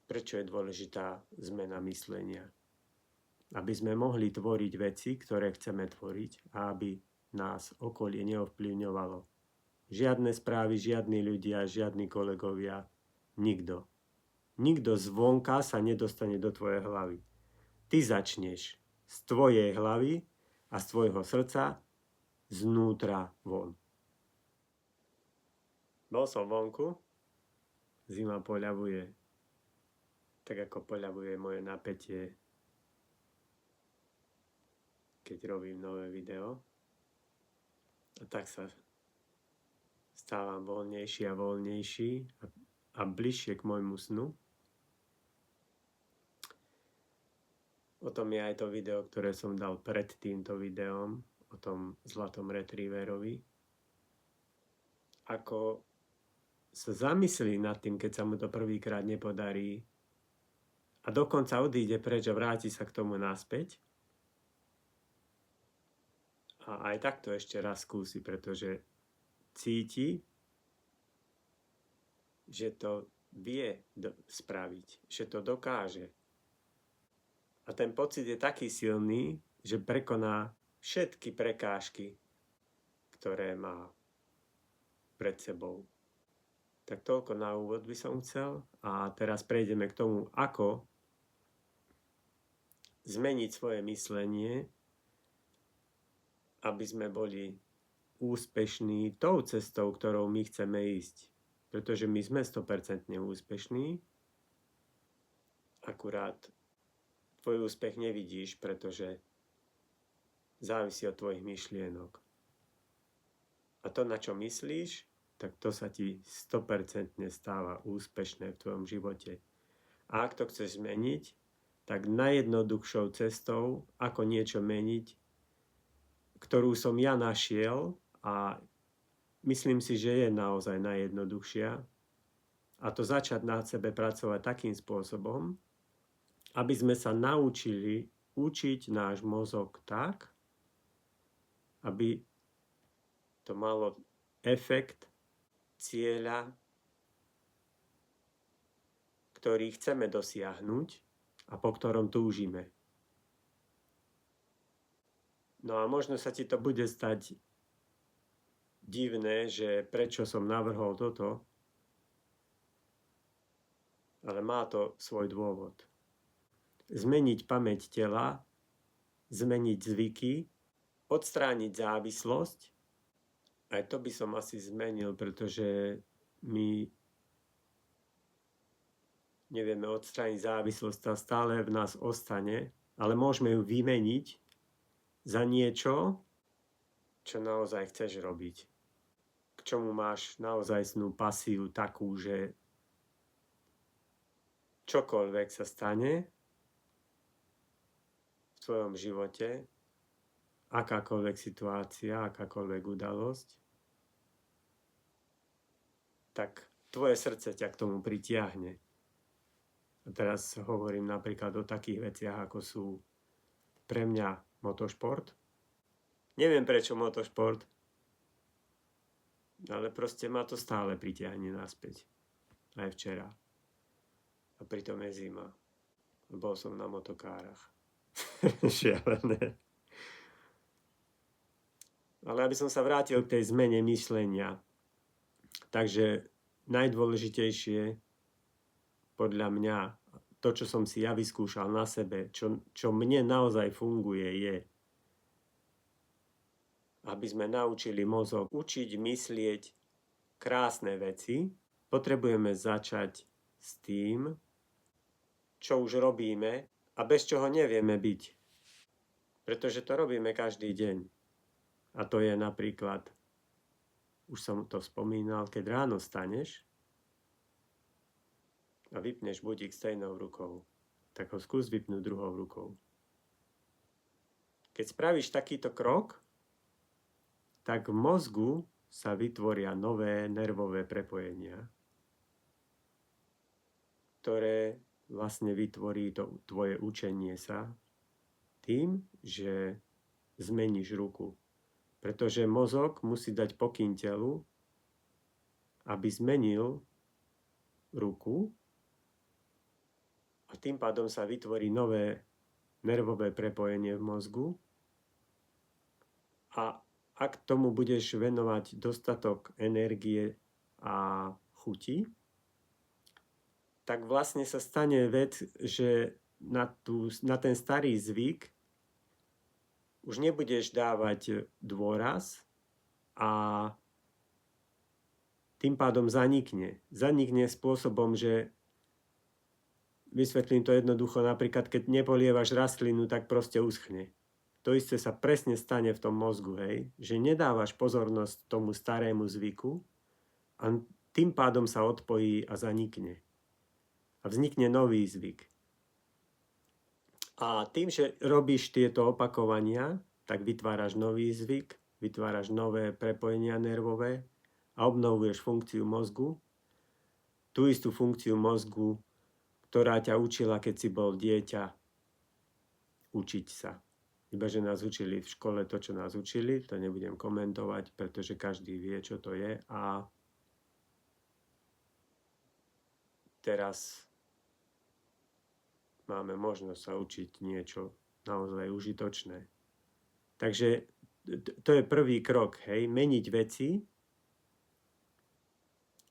Prečo je dôležitá zmena myslenia? Aby sme mohli tvoriť veci, ktoré chceme tvoriť a aby nás okolie neovplyvňovalo. Žiadne správy, žiadni ľudia, žiadni kolegovia, nikto. Nikto zvonka sa nedostane do tvojej hlavy. Ty začneš z tvojej hlavy a z tvojho srdca znútra von. Bol som vonku, zima poľavuje, tak ako poľavuje moje napätie, keď robím nové video. A tak sa stávam voľnejší a voľnejší a bližšie k môjmu snu. O tom je aj to video, ktoré som dal pred týmto videom, o tom zlatom retrieverovi. Ako sa zamyslí nad tým, keď sa mu to prvýkrát nepodarí a dokonca odíde preč a vráti sa k tomu naspäť. A aj takto ešte raz skúsi, pretože cíti, že to vie spraviť, že to dokáže. A ten pocit je taký silný, že prekoná všetky prekážky, ktoré má pred sebou. Tak toľko na úvod by som chcel. A teraz prejdeme k tomu, ako zmeniť svoje myslenie, aby sme boli úspešní tou cestou, ktorou my chceme ísť. Pretože my sme 100% úspešní, akurát tvoj úspech nevidíš, pretože závisí od tvojich myšlienok. A to, na čo myslíš, tak to sa ti 100% stáva úspešné v tvojom živote. A ak to chceš zmeniť, tak najjednoduchšou cestou, ako niečo meniť, ktorú som ja našiel a myslím si, že je naozaj najjednoduchšia, a to začať na sebe pracovať takým spôsobom, aby sme sa naučili učiť náš mozog tak, aby to malo efekt cieľa, ktorý chceme dosiahnuť a po ktorom túžime. No a možno sa ti to bude stať divné, že prečo som navrhol toto, ale má to svoj dôvod. Zmeniť pamäť tela, zmeniť zvyky, odstrániť závislosť. Aj to by som asi zmenil, pretože my nevieme odstrániť závislosť, tá stále v nás ostane, ale môžeme ju vymeniť za niečo, čo naozaj chceš robiť. K čomu máš naozajstnú pasiu takú, že čokoľvek sa stane v tvojom živote, akákoľvek situácia, akákoľvek udalosť, tak tvoje srdce ťa k tomu pritiahne. A teraz hovorím napríklad o takých veciach, ako sú pre mňa motošport. Neviem prečo motošport, ale proste ma to stále pritiahne naspäť. Aj včera. A pritom je zima. Bol som na motokárach. Šialené. Ale aby som sa vrátil k tej zmene myslenia. Takže najdôležitejšie podľa mňa, to, čo som si ja vyskúšal na sebe, čo mne naozaj funguje, je, aby sme naučili mozog učiť myslieť krásne veci, potrebujeme začať s tým, čo už robíme a bez čoho nevieme byť. Pretože to robíme každý deň. A to je napríklad, už som to spomínal, keď ráno staneš a vypneš budík s jednou rukou, tak ho skús vypnúť druhou rukou. Keď spravíš takýto krok, tak v mozgu sa vytvoria nové nervové prepojenia, ktoré vlastne vytvorí to tvoje učenie sa tým, že zmeníš ruku. Pretože mozog musí dať pokyn telu, aby zmenil ruku tým pádom sa vytvorí nové nervové prepojenie v mozgu a ak tomu budeš venovať dostatok energie a chuti, tak vlastne sa stane vec, že na ten starý zvyk už nebudeš dávať dôraz a tým pádom zanikne. Zanikne spôsobom, že vysvetlím to jednoducho, napríklad keď nepolievaš rastlinu, tak proste uschne. To isté sa presne stane v tom mozgu, hej, že nedávaš pozornosť tomu starému zvyku a tým pádom sa odpojí a zanikne. A vznikne nový zvyk. A tým, že robíš tieto opakovania, tak vytváraš nový zvyk, vytváraš nové prepojenia nervové a obnovuješ funkciu mozgu. Tú istú funkciu mozgu, ktorá ťa učila, keď si bol dieťa, učiť sa. Iba, že nás učili v škole to, čo nás učili, to nebudem komentovať, pretože každý vie, čo to je. A teraz máme možnosť sa učiť niečo naozaj užitočné. Takže to je prvý krok, hej, meniť veci,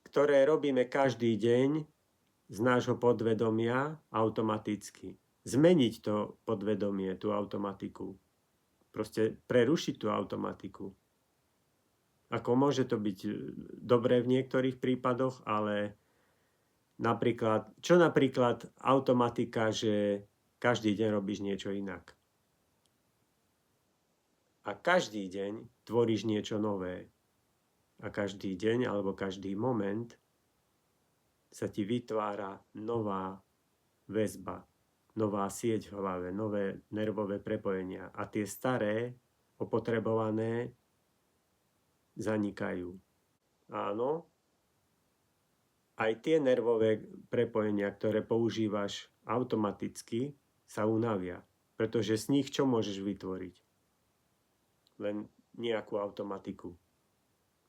ktoré robíme každý deň z nášho podvedomia automaticky. Zmeniť to podvedomie, tú automatiku. Proste prerušiť tú automatiku. Ako môže to byť dobré v niektorých prípadoch, ale čo napríklad automatika, že každý deň robíš niečo inak. A každý deň tvoríš niečo nové. A každý deň alebo každý moment sa ti vytvára nová väzba, nová sieť v hlave, nové nervové prepojenia. A tie staré, opotrebované, zanikajú. Áno, aj tie nervové prepojenia, ktoré používaš automaticky, sa unavia. Pretože z nich čo môžeš vytvoriť? Len nejakú automatiku.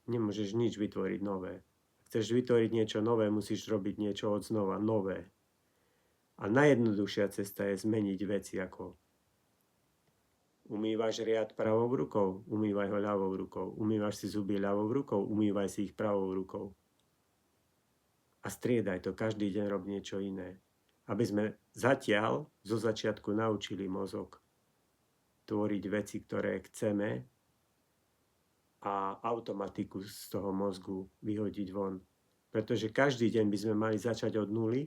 Nemôžeš nič vytvoriť nové. Chceš vytvoriť niečo nové, musíš robiť niečo od znova, nové. A najjednoduchšia cesta je zmeniť veci ako umývaš riad pravou rukou, umývaj ho ľavou rukou. Umývaš si zuby ľavou rukou, umývaj si ich pravou rukou. A striedaj to, každý deň rob niečo iné. Aby sme zatiaľ zo začiatku naučili mozog tvoriť veci, ktoré chceme a automatiku z toho mozgu vyhodiť von. Pretože každý deň by sme mali začať od nuly,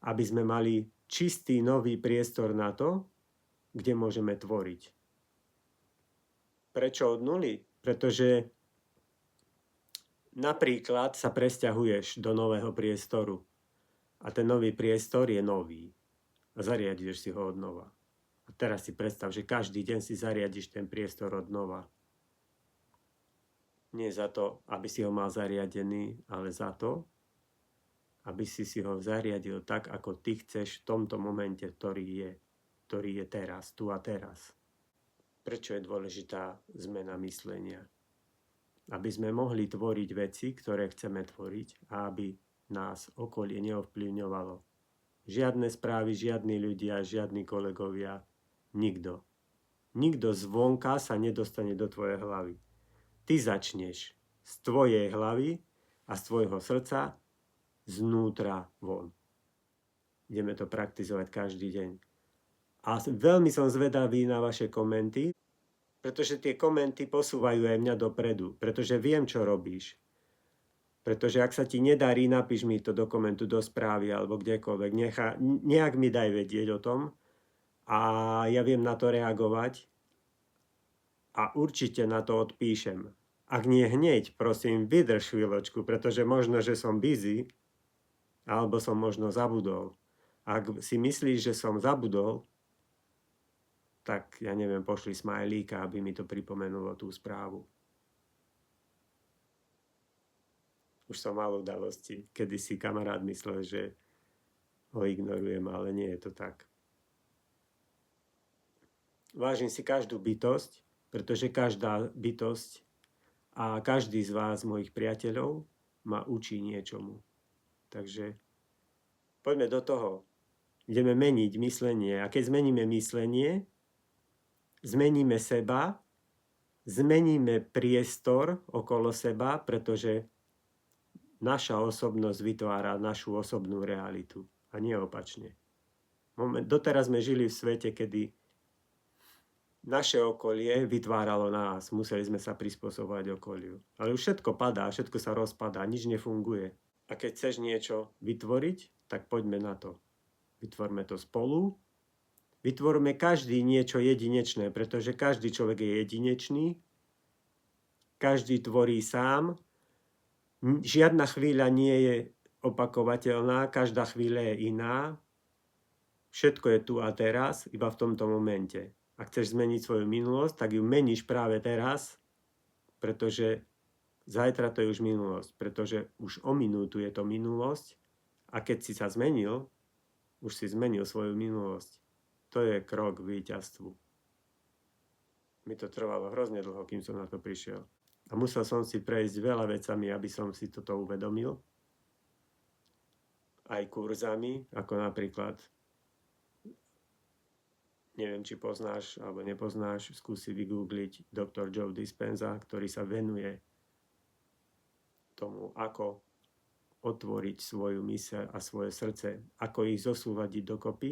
aby sme mali čistý nový priestor na to, kde môžeme tvoriť. Prečo od nuly? Pretože napríklad sa presťahuješ do nového priestoru a ten nový priestor je nový a zariadiš si ho od nova. A teraz si predstav, že každý deň si zariadiš ten priestor od nova. Nie za to, aby si ho mal zariadený, ale za to, aby si ho zariadil tak, ako ty chceš v tomto momente, ktorý je teraz, tu a teraz. Prečo je dôležitá zmena myslenia? Aby sme mohli tvoriť veci, ktoré chceme tvoriť a aby nás okolie neovplyvňovalo. Žiadne správy, žiadni ľudia, žiadni kolegovia, nikto. Nikto zvonka sa nedostane do tvojej hlavy. Ty začneš z tvojej hlavy a z tvojho srdca znútra von. Ideme to praktizovať každý deň. A veľmi som zvedavý na vaše komenty, pretože tie komenty posúvajú aj mňa dopredu, pretože viem, čo robíš. Pretože ak sa ti nedarí, napíš mi to do komentu, do správy alebo kdekoľvek. Nejak mi daj vedieť o tom a ja viem na to reagovať a určite na to odpíšem. Ak nie hneď, prosím, vydrž chvíľočku, pretože možno, že som busy alebo som možno zabudol. Ak si myslíš, že som zabudol, tak ja neviem, pošli smajlíka, aby mi to pripomenulo tú správu. Už som mal udalosti, kedy si kamarát myslel, že ho ignorujem, ale nie je to tak. Vážim si každú bytosť, pretože každá bytosť a každý z vás, mojich priateľov, ma učí niečomu. Takže poďme do toho. Ideme meniť myslenie. A keď zmeníme myslenie, zmeníme seba, zmeníme priestor okolo seba, pretože naša osobnosť vytvára našu osobnú realitu. A nie opačne. Doteraz sme žili v svete, kedy naše okolie vytváralo nás. Museli sme sa prispôsobovať okoliu. Ale už všetko padá, všetko sa rozpadá, nič nefunguje. A keď chceš niečo vytvoriť, tak poďme na to. Vytvorme to spolu. Vytvorme každý niečo jedinečné, pretože každý človek je jedinečný. Každý tvorí sám. Žiadna chvíľa nie je opakovateľná, každá chvíľa je iná. Všetko je tu a teraz, iba v tomto momente. Ak chceš zmeniť svoju minulosť, tak ju meníš práve teraz, pretože zajtra to je už minulosť, pretože už o minútu je to minulosť a keď si sa zmenil, už si zmenil svoju minulosť. To je krok k víťazstvu. Mi to trvalo hrozne dlho, kým som na to prišiel. A musel som si prejsť veľa vecami, aby som si toto uvedomil. Aj kurzami, ako napríklad, neviem, či poznáš alebo nepoznáš, skúsi vygoogliť Dr. Joe Dispenza, ktorý sa venuje tomu, ako otvoriť svoju myseľ a svoje srdce, ako ich zosúvadiť dokopy,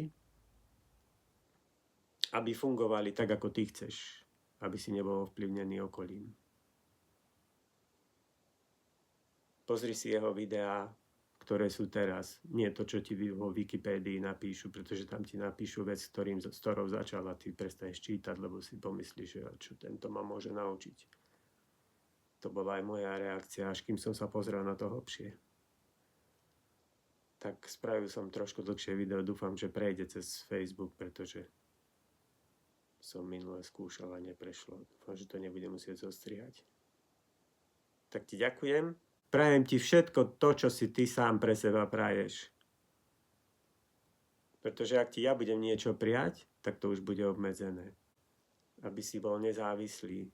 aby fungovali tak, ako ty chceš, aby si nebol ovplyvnený okolím. Pozri si jeho videá, ktoré sú teraz. Nie to, čo ti vo Wikipédii napíšu, pretože tam ti napíšu vec, s ktorou začal a ty prestaneš čítať, lebo si pomyslíš, že čo tento ma môže naučiť. To bola aj moja reakcia, až kým som sa pozrel na to hlbšie. Tak spravil som trošku dlhšie video, dúfam, že prejde cez Facebook, pretože som minule skúšal a neprešlo. Dúfam, že to nebudem musieť zostrihať. Tak ti ďakujem. Prajem ti všetko to, čo si ty sám pre seba praješ. Pretože ak ti ja budem niečo prijať, tak to už bude obmedzené. Aby si bol nezávislý.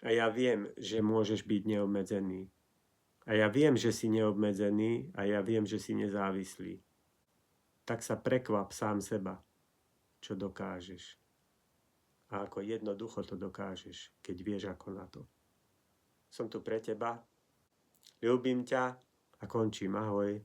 A ja viem, že môžeš byť neobmedzený. A ja viem, že si neobmedzený a ja viem, že si nezávislý. Tak sa prekvap sám seba, čo dokážeš. A ako jednoducho to dokážeš, keď vieš ako na to. Som tu pre teba. Ľúbim ťa a končím. Ahoj.